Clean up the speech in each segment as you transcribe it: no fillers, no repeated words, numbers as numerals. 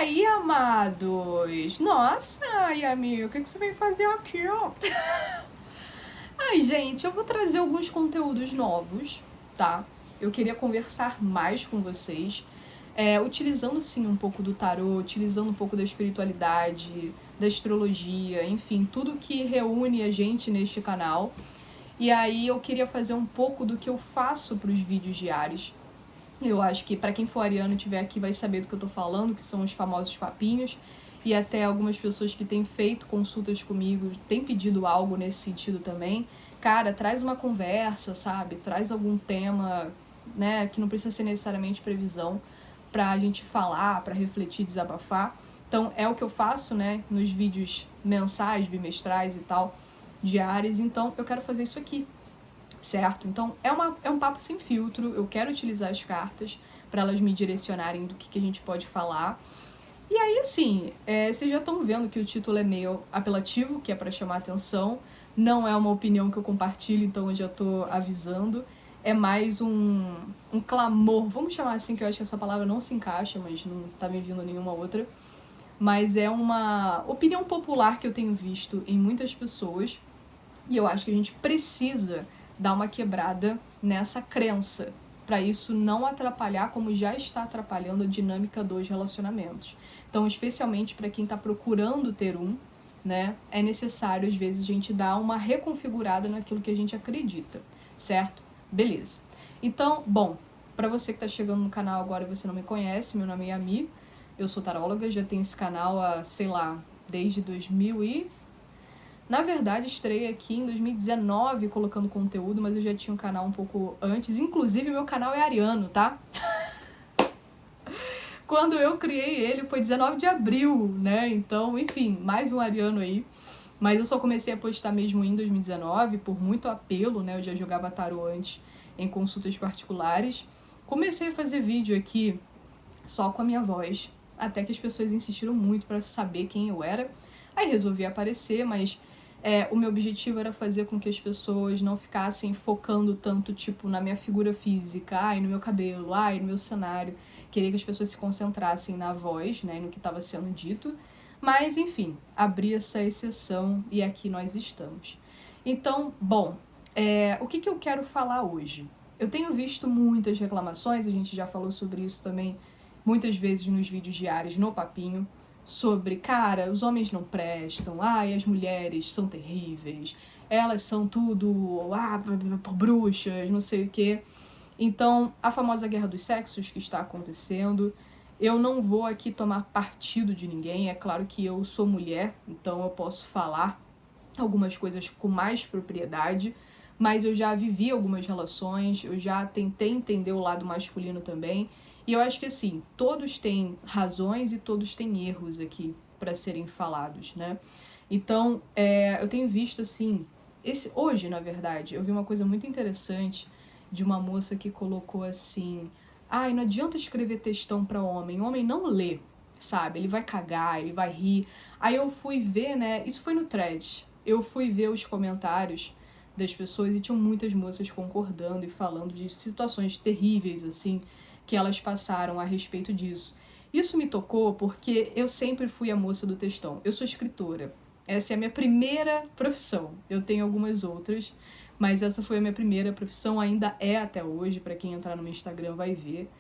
aí, amados? Nossa, ai, amigo, o que você veio fazer aqui, ó? Ai, gente, eu vou trazer alguns conteúdos novos, tá? Eu queria conversar mais com vocês, utilizando sim um pouco do tarô, utilizando um pouco da espiritualidade, da astrologia, enfim, tudo que reúne a gente neste canal. E aí eu queria fazer um pouco do que eu faço para os vídeos diários. Eu acho que para quem for ariano e estiver aqui vai saber do que eu tô falando, que são os famosos papinhos. E até algumas pessoas que têm feito consultas comigo têm pedido algo nesse sentido também. Cara, traz uma conversa, sabe? Traz algum tema, né? Que não precisa ser necessariamente previsão, pra gente falar, pra refletir, desabafar. Então é o que eu faço, né? Nos vídeos mensais, bimestrais e tal, diários. Então eu quero fazer isso aqui, certo? Então é um papo sem filtro, eu quero utilizar as cartas para elas me direcionarem do que a gente pode falar. E aí, assim, vocês já estão vendo que o título é meio apelativo, que é para chamar atenção, não é uma opinião que eu compartilho, então eu já tô avisando. É mais um clamor, vamos chamar assim, que eu acho que essa palavra não se encaixa, mas não tá me vindo nenhuma outra. Mas é uma opinião popular que eu tenho visto em muitas pessoas, e eu acho que a gente precisa dar uma quebrada nessa crença, para isso não atrapalhar como já está atrapalhando a dinâmica dos relacionamentos. Então, especialmente para quem está procurando ter um, né, é necessário às vezes a gente dar uma reconfigurada naquilo que a gente acredita, certo? Beleza. Então, bom, para você que está chegando no canal agora e você não me conhece, meu nome é Yami, eu sou taróloga, já tenho esse canal há, sei lá, desde 2000 e... Na verdade, estreiei aqui em 2019 colocando conteúdo, mas eu já tinha um canal um pouco antes. Inclusive, meu canal é ariano, tá? Quando eu criei ele foi 19 de abril, né? Então, enfim, mais um ariano aí. Mas eu só comecei a postar mesmo em 2019, por muito apelo, né? Eu já jogava tarô antes em consultas particulares. Comecei a fazer vídeo aqui só com a minha voz, até que as pessoas insistiram muito para saber quem eu era. Aí resolvi aparecer, mas o meu objetivo era fazer com que as pessoas não ficassem focando tanto, tipo, na minha figura física, ai, no meu cabelo, ai, no meu cenário. Queria que as pessoas se concentrassem na voz, né, no que estava sendo dito. Mas, enfim, abri essa exceção e aqui nós estamos. Então, bom, o que eu quero falar hoje? Eu tenho visto muitas reclamações, a gente já falou sobre isso também muitas vezes nos vídeos diários no Papinho, sobre, cara, os homens não prestam, ai, as mulheres são terríveis, elas são tudo, bruxas, não sei o quê. Então, a famosa guerra dos sexos que está acontecendo, eu não vou aqui tomar partido de ninguém, é claro que eu sou mulher, então eu posso falar algumas coisas com mais propriedade, mas eu já vivi algumas relações, eu já tentei entender o lado masculino também, e eu acho que assim, todos têm razões e todos têm erros aqui para serem falados, né? Então, eu tenho visto assim, hoje, na verdade, eu vi uma coisa muito interessante de uma moça que colocou assim, ai, não adianta escrever textão para homem não lê, sabe? Ele vai cagar, ele vai rir. Aí eu fui ver, né, isso foi no thread, eu fui ver os comentários das pessoas e tinham muitas moças concordando e falando de situações terríveis, assim, que elas passaram a respeito disso. Isso me tocou porque eu sempre fui a moça do textão. Eu sou escritora. Essa é a minha primeira profissão. Eu tenho algumas outras, mas essa foi a minha primeira profissão, ainda é até hoje, para quem entrar no meu Instagram vai ver.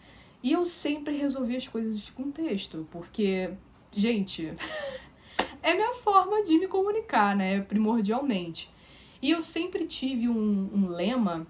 E eu sempre resolvi as coisas com texto, porque, gente, é minha forma de me comunicar, né, primordialmente. E eu sempre tive um lema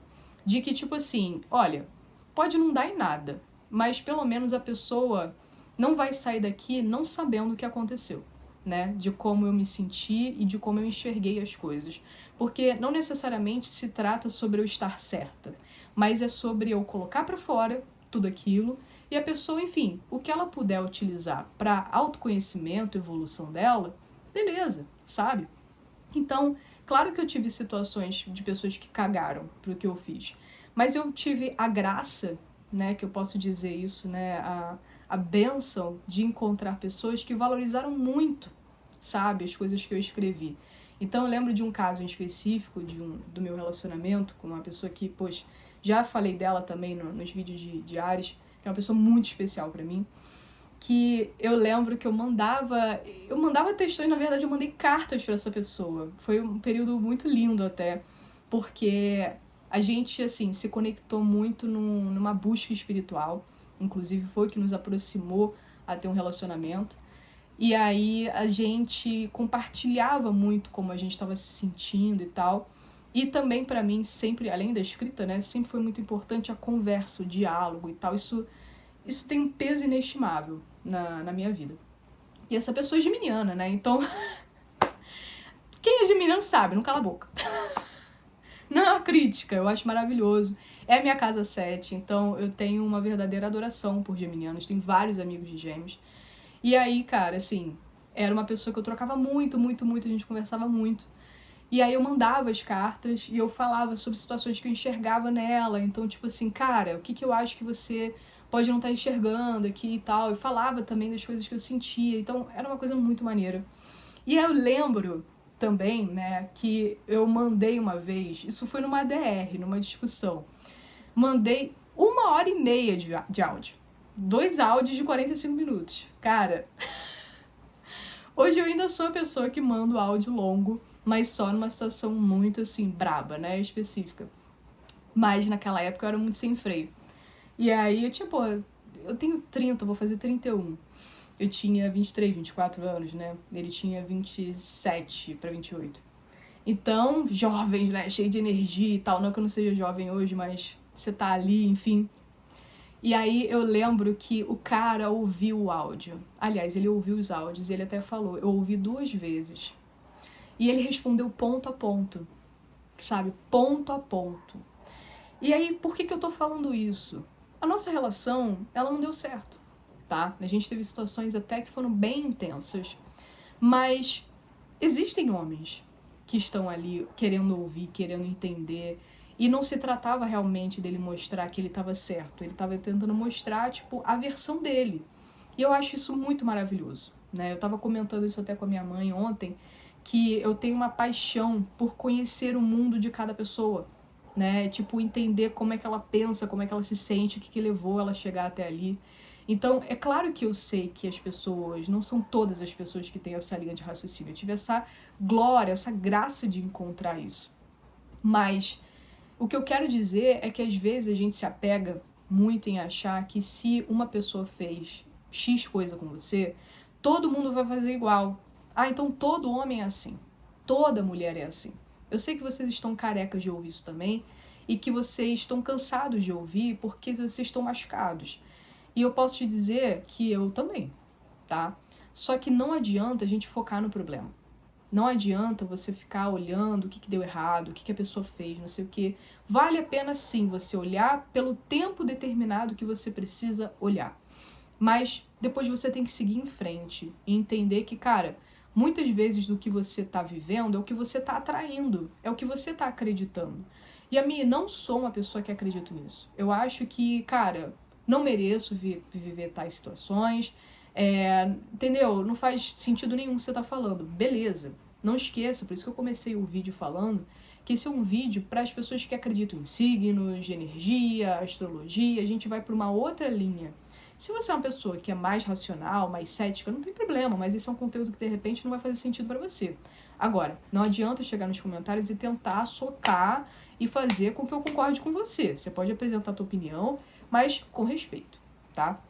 de que, tipo assim, olha, pode não dar em nada, mas pelo menos a pessoa não vai sair daqui não sabendo o que aconteceu, né? De como eu me senti e de como eu enxerguei as coisas. Porque não necessariamente se trata sobre eu estar certa, mas é sobre eu colocar pra fora tudo aquilo e a pessoa, enfim, o que ela puder utilizar para autoconhecimento, evolução dela, beleza, sabe? Então, claro que eu tive situações de pessoas que cagaram pro que eu fiz, mas eu tive a graça, né, que eu posso dizer isso, né, a bênção de encontrar pessoas que valorizaram muito, sabe, as coisas que eu escrevi. Então eu lembro de um caso em específico do meu relacionamento com uma pessoa que, poxa, já falei dela também nos vídeos diários, que é uma pessoa muito especial pra mim. que eu lembro que eu mandava textões, na verdade eu mandei cartas para essa pessoa. Foi um período muito lindo até, porque a gente, assim, se conectou muito numa busca espiritual, inclusive foi o que nos aproximou a ter um relacionamento. E aí a gente compartilhava muito como a gente estava se sentindo e tal. E também para mim sempre, além da escrita, né, sempre foi muito importante a conversa, o diálogo e tal. Isso tem um peso inestimável na minha vida. E essa pessoa é geminiana, né? Então, quem é geminiano sabe, não cala a boca. Não é uma crítica, eu acho maravilhoso. É a minha casa 7, então eu tenho uma verdadeira adoração por geminianos. Tenho vários amigos de gêmeos. E aí, cara, assim, era uma pessoa que eu trocava muito, a gente conversava muito. E aí eu mandava as cartas e eu falava sobre situações que eu enxergava nela. Então, tipo assim, cara, o que eu acho que você pode não estar enxergando aqui e tal. Eu falava também das coisas que eu sentia. Então, era uma coisa muito maneira. E aí eu lembro também, né, que eu mandei uma vez, isso foi numa DR, numa discussão. Mandei 1h30 de áudio. 2 áudios de 45 minutos. Cara, hoje eu ainda sou a pessoa que manda o áudio longo, mas só numa situação muito, assim, braba, né, específica. Mas naquela época eu era muito sem freio. E aí, eu tenho 30, vou fazer 31. Eu tinha 23, 24 anos, né? Ele tinha 27 para 28. Então, jovens, né? Cheio de energia e tal. Não que eu não seja jovem hoje, mas você tá ali, enfim. E aí eu lembro que o cara ouviu o áudio. Aliás, ele ouviu os áudios, ele até falou, eu ouvi 2 vezes. E ele respondeu ponto a ponto, sabe? Ponto a ponto. E aí, por que eu tô falando isso? A nossa relação, ela não deu certo, tá? A gente teve situações até que foram bem intensas. Mas existem homens que estão ali querendo ouvir, querendo entender. E não se tratava realmente dele mostrar que ele estava certo. Ele estava tentando mostrar, tipo, a versão dele. E eu acho isso muito maravilhoso, né? Eu estava comentando isso até com a minha mãe ontem, que eu tenho uma paixão por conhecer o mundo de cada pessoa, né? Tipo, entender como é que ela pensa, como é que ela se sente, o que levou ela a chegar até ali. Então, é claro que eu sei que as pessoas, não são todas as pessoas que têm essa linha de raciocínio. Eu tive essa glória, essa graça de encontrar isso. Mas o que eu quero dizer é que às vezes a gente se apega muito em achar que se uma pessoa fez X coisa com você, todo mundo vai fazer igual. Ah, então todo homem é assim. Toda mulher é assim. Eu sei que vocês estão carecas de ouvir isso também e que vocês estão cansados de ouvir porque vocês estão machucados. E eu posso te dizer que eu também, tá? Só que não adianta a gente focar no problema. Não adianta você ficar olhando o que deu errado, o que a pessoa fez, não sei o quê. Vale a pena sim você olhar pelo tempo determinado que você precisa olhar. Mas depois você tem que seguir em frente e entender que, cara, muitas vezes do que você tá vivendo é o que você tá atraindo, é o que você tá acreditando. E a mim, não sou uma pessoa que acredita nisso. Eu acho que, cara, não mereço viver tais situações, entendeu? Não faz sentido nenhum o que você tá falando. Beleza, não esqueça, por isso que eu comecei o vídeo falando que esse é um vídeo para as pessoas que acreditam em signos, de energia, astrologia, a gente vai para uma outra linha. Se você é uma pessoa que é mais racional, mais cética, não tem problema, mas esse é um conteúdo que de repente não vai fazer sentido para você. Agora, não adianta chegar nos comentários e tentar socar e fazer com que eu concorde com você. Você pode apresentar a tua opinião, mas com respeito, tá?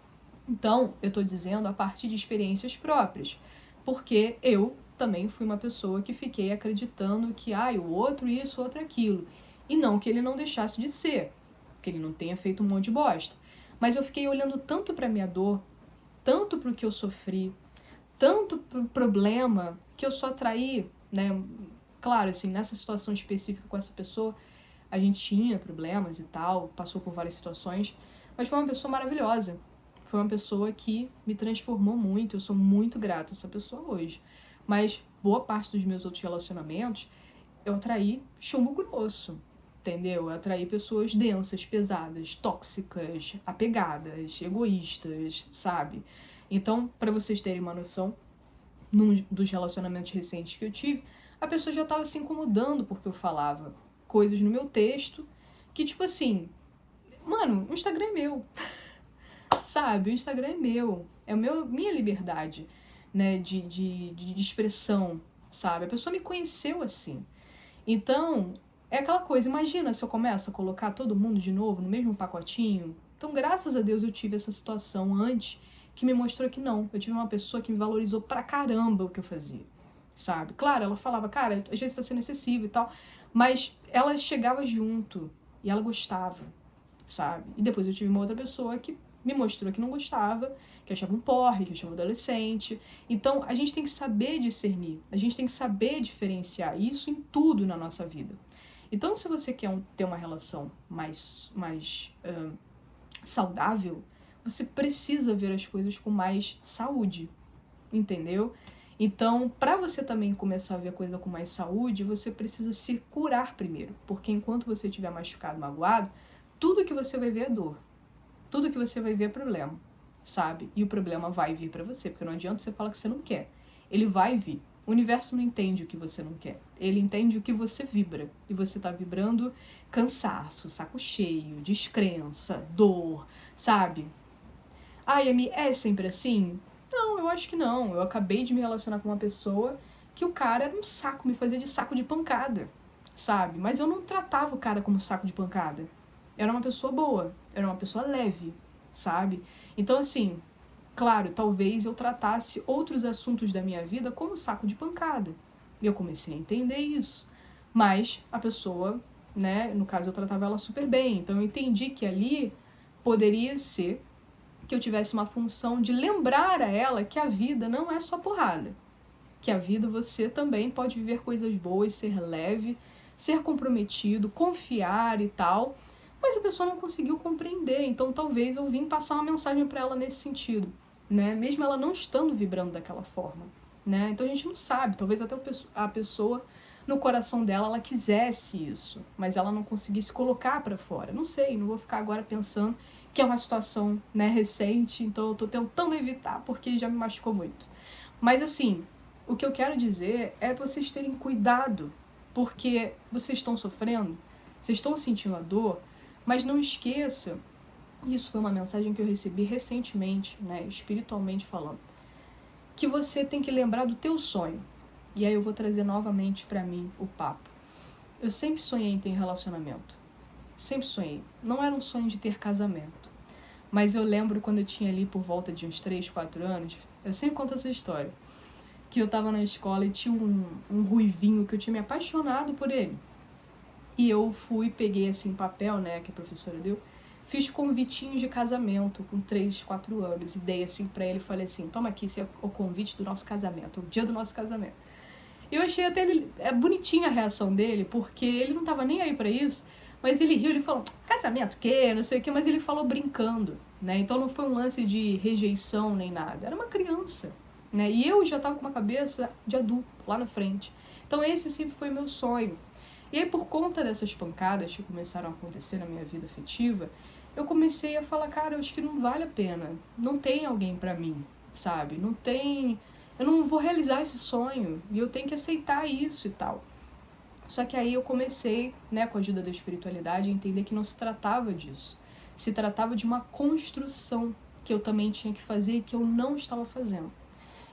Então, eu tô dizendo a partir de experiências próprias, porque eu também fui uma pessoa que fiquei acreditando que, o outro isso, o outro aquilo. E não que ele não deixasse de ser, que ele não tenha feito um monte de bosta. Mas eu fiquei olhando tanto pra minha dor, tanto pro que eu sofri, tanto pro problema, que eu só atraí, né? Claro, assim, nessa situação específica com essa pessoa, a gente tinha problemas e tal, passou por várias situações, mas foi uma pessoa maravilhosa. Foi uma pessoa que me transformou muito, eu sou muito grata a essa pessoa hoje. Mas boa parte dos meus outros relacionamentos, eu atraí chumbo grosso, entendeu? Eu atraí pessoas densas, pesadas, tóxicas, apegadas, egoístas, sabe? Então, para vocês terem uma noção, num dos relacionamentos recentes que eu tive, a pessoa já tava se incomodando porque eu falava coisas no meu texto que, tipo assim, mano, o Instagram é meu, sabe? O Instagram é meu. é minha liberdade, né, de expressão, sabe? A pessoa me conheceu assim. Então, é aquela coisa, imagina se eu começo a colocar todo mundo de novo no mesmo pacotinho. Então, graças a Deus, eu tive essa situação antes que me mostrou que não. Eu tive uma pessoa que me valorizou pra caramba o que eu fazia, sabe? Claro, ela falava, cara, às vezes tá sendo excessivo e tal, mas ela chegava junto e ela gostava, sabe? E depois eu tive uma outra pessoa que me mostrou que não gostava, que achava um porre, que achava um adolescente. Então, a gente tem que saber discernir, a gente tem que saber diferenciar isso em tudo na nossa vida. Então, se você quer ter uma relação mais saudável, você precisa ver as coisas com mais saúde, entendeu? Então, para você também começar a ver a coisa com mais saúde, você precisa se curar primeiro, porque enquanto você estiver machucado, magoado, tudo que você vai ver é dor, tudo que você vai ver é problema, sabe? E o problema vai vir para você, porque não adianta você falar que você não quer, ele vai vir. O universo não entende o que você não quer, ele entende o que você vibra, e você tá vibrando cansaço, saco cheio, descrença, dor, sabe? Ai, Amy, é sempre assim? Não, eu acho que não. Eu acabei de me relacionar com uma pessoa que o cara era um saco, me fazia de saco de pancada, sabe? Mas eu não tratava o cara como saco de pancada. Era uma pessoa boa, era uma pessoa leve, sabe? Então, assim, claro, talvez eu tratasse outros assuntos da minha vida como saco de pancada. E eu comecei a entender isso. Mas a pessoa, né, no caso eu tratava ela super bem. Então eu entendi que ali poderia ser que eu tivesse uma função de lembrar a ela que a vida não é só porrada. Que a vida você também pode viver coisas boas, ser leve, ser comprometido, confiar e tal. Mas a pessoa não conseguiu compreender, então talvez eu vim passar uma mensagem para ela nesse sentido, né? Mesmo ela não estando vibrando daquela forma, né? Então a gente não sabe, talvez até a pessoa no coração dela ela quisesse isso, mas ela não conseguisse colocar para fora. Não sei, não vou ficar agora pensando que é uma situação, né, recente, então eu tô tentando evitar porque já me machucou muito. Mas assim, o que eu quero dizer é vocês terem cuidado, porque vocês estão sofrendo, vocês estão sentindo a dor, mas não esqueça, isso foi uma mensagem que eu recebi recentemente, né, espiritualmente falando, que você tem que lembrar do teu sonho. E aí eu vou trazer novamente pra mim o papo. Eu sempre sonhei em ter relacionamento. Sempre sonhei. Não era um sonho de ter casamento. Mas eu lembro quando eu tinha ali por volta de uns 3, 4 anos, eu sempre conto essa história, que eu tava na escola e tinha um ruivinho que eu tinha me apaixonado por ele. E eu peguei assim papel, né, que a professora deu, fiz convitinhos de casamento com 3, 4 anos, e dei assim pra ele e falei assim, toma aqui, esse é o convite do nosso casamento, o dia do nosso casamento. E eu achei até bonitinha a reação dele, porque ele não tava nem aí pra isso, mas ele riu, ele falou, casamento quê, não sei o quê, mas ele falou brincando, né, então não foi um lance de rejeição nem nada, era uma criança, né, e eu já tava com uma cabeça de adulto lá na frente, então esse sempre foi meu sonho. E aí, por conta dessas pancadas que começaram a acontecer na minha vida afetiva, eu comecei a falar, cara, eu acho que não vale a pena. Não tem alguém pra mim, sabe? Não tem... Eu não vou realizar esse sonho e eu tenho que aceitar isso e tal. Só que aí eu comecei, né, com a ajuda da espiritualidade, a entender que não se tratava disso. Se tratava de uma construção que eu também tinha que fazer e que eu não estava fazendo.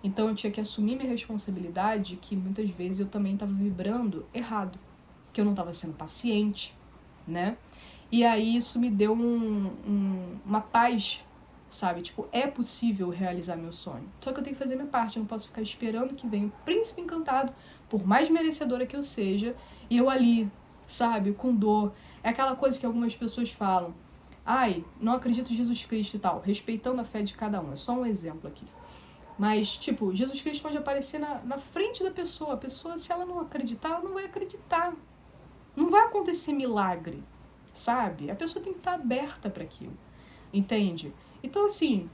Então eu tinha que assumir minha responsabilidade, que muitas vezes eu também estava vibrando errado. Que eu não estava sendo paciente, né? E aí isso me deu uma paz, sabe? Tipo, é possível realizar meu sonho. Só que eu tenho que fazer minha parte, eu não posso ficar esperando que venha o príncipe encantado, por mais merecedora que eu seja, e eu ali, sabe? Com dor. É aquela coisa que algumas pessoas falam, ai, não acredito em Jesus Cristo e tal, respeitando a fé de cada um. É só um exemplo aqui. Mas, tipo, Jesus Cristo pode aparecer na frente da pessoa. A pessoa, se ela não acreditar, ela não vai acreditar. Não vai acontecer milagre, sabe? A pessoa tem que estar aberta para aquilo, entende? Então, assim,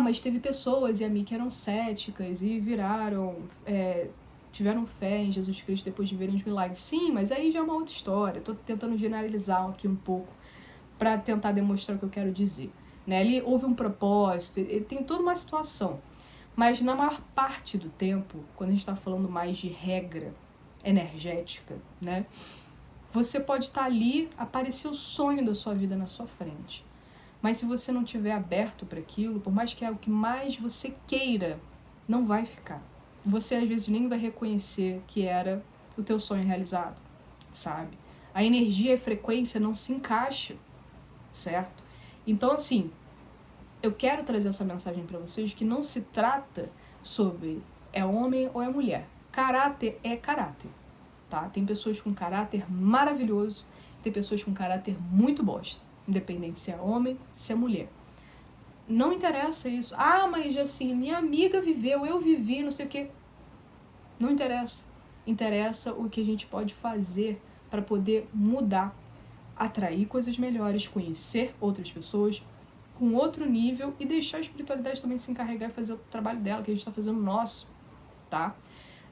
mas teve pessoas, e a mim, que eram céticas e tiveram fé em Jesus Cristo depois de verem os milagres. Sim, mas aí já é uma outra história. Estou tentando generalizar aqui um pouco para tentar demonstrar o que eu quero dizer. Né? Ali houve um propósito, tem toda uma situação. Mas na maior parte do tempo, quando a gente está falando mais de regra energética, né? Você pode estar ali, aparecer o sonho da sua vida na sua frente. Mas se você não estiver aberto para aquilo, por mais que é o que mais você queira, não vai ficar. Você às vezes nem vai reconhecer que era o teu sonho realizado, sabe? A energia e a frequência não se encaixam, certo? Então, assim, eu quero trazer essa mensagem para vocês que não se trata sobre é homem ou é mulher. Caráter é caráter, tá? Tem pessoas com caráter maravilhoso, tem pessoas com caráter muito bosta, independente se é homem, se é mulher. Não interessa isso. Ah, mas assim, minha amiga viveu, eu vivi, não sei o quê. Não interessa. Interessa o que a gente pode fazer para poder mudar, atrair coisas melhores, conhecer outras pessoas com outro nível e deixar a espiritualidade também se encarregar e fazer o trabalho dela, que a gente está fazendo o nosso, tá?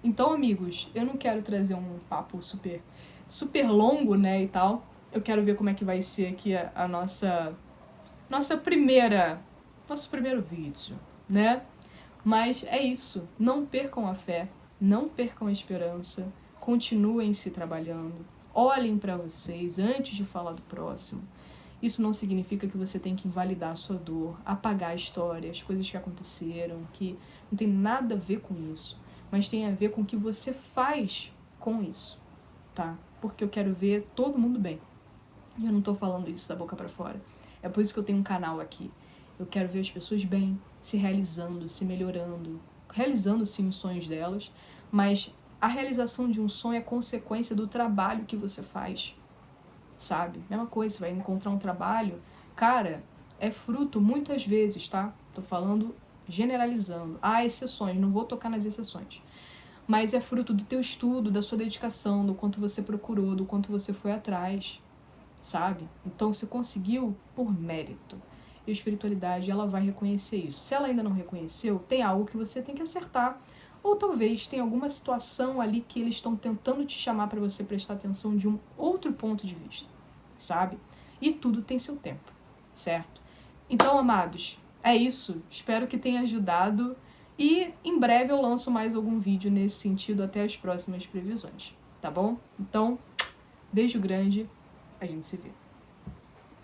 Então, amigos, eu não quero trazer um papo super longo, né, e tal. Eu quero ver como é que vai ser aqui a nosso primeiro vídeo, né? Mas é isso, não percam a fé, não percam a esperança, continuem se trabalhando, olhem para vocês antes de falar do próximo. Isso não significa que você tem que invalidar a sua dor, apagar a história, as coisas que aconteceram, que não tem nada a ver com isso, mas tem a ver com o que você faz com isso, tá? Porque eu quero ver todo mundo bem. E eu não tô falando isso da boca pra fora. É por isso que eu tenho um canal aqui. Eu quero ver as pessoas bem, se realizando, se melhorando, realizando sim os sonhos delas, mas a realização de um sonho é consequência do trabalho que você faz, sabe? Mesma coisa, você vai encontrar um trabalho, cara, é fruto muitas vezes, tá? Tô falando generalizando. Há exceções, não vou tocar nas exceções. Mas é fruto do teu estudo, da sua dedicação, do quanto você procurou, do quanto você foi atrás, sabe? Então você conseguiu por mérito. E a espiritualidade, ela vai reconhecer isso. Se ela ainda não reconheceu, tem algo que você tem que acertar. Ou talvez tem alguma situação ali que eles estão tentando te chamar para você prestar atenção de um outro ponto de vista, sabe? E tudo tem seu tempo, certo? Então, amados, é isso. Espero que tenha ajudado. E em breve eu lanço mais algum vídeo nesse sentido até as próximas previsões, tá bom? Então, beijo grande, a gente se vê.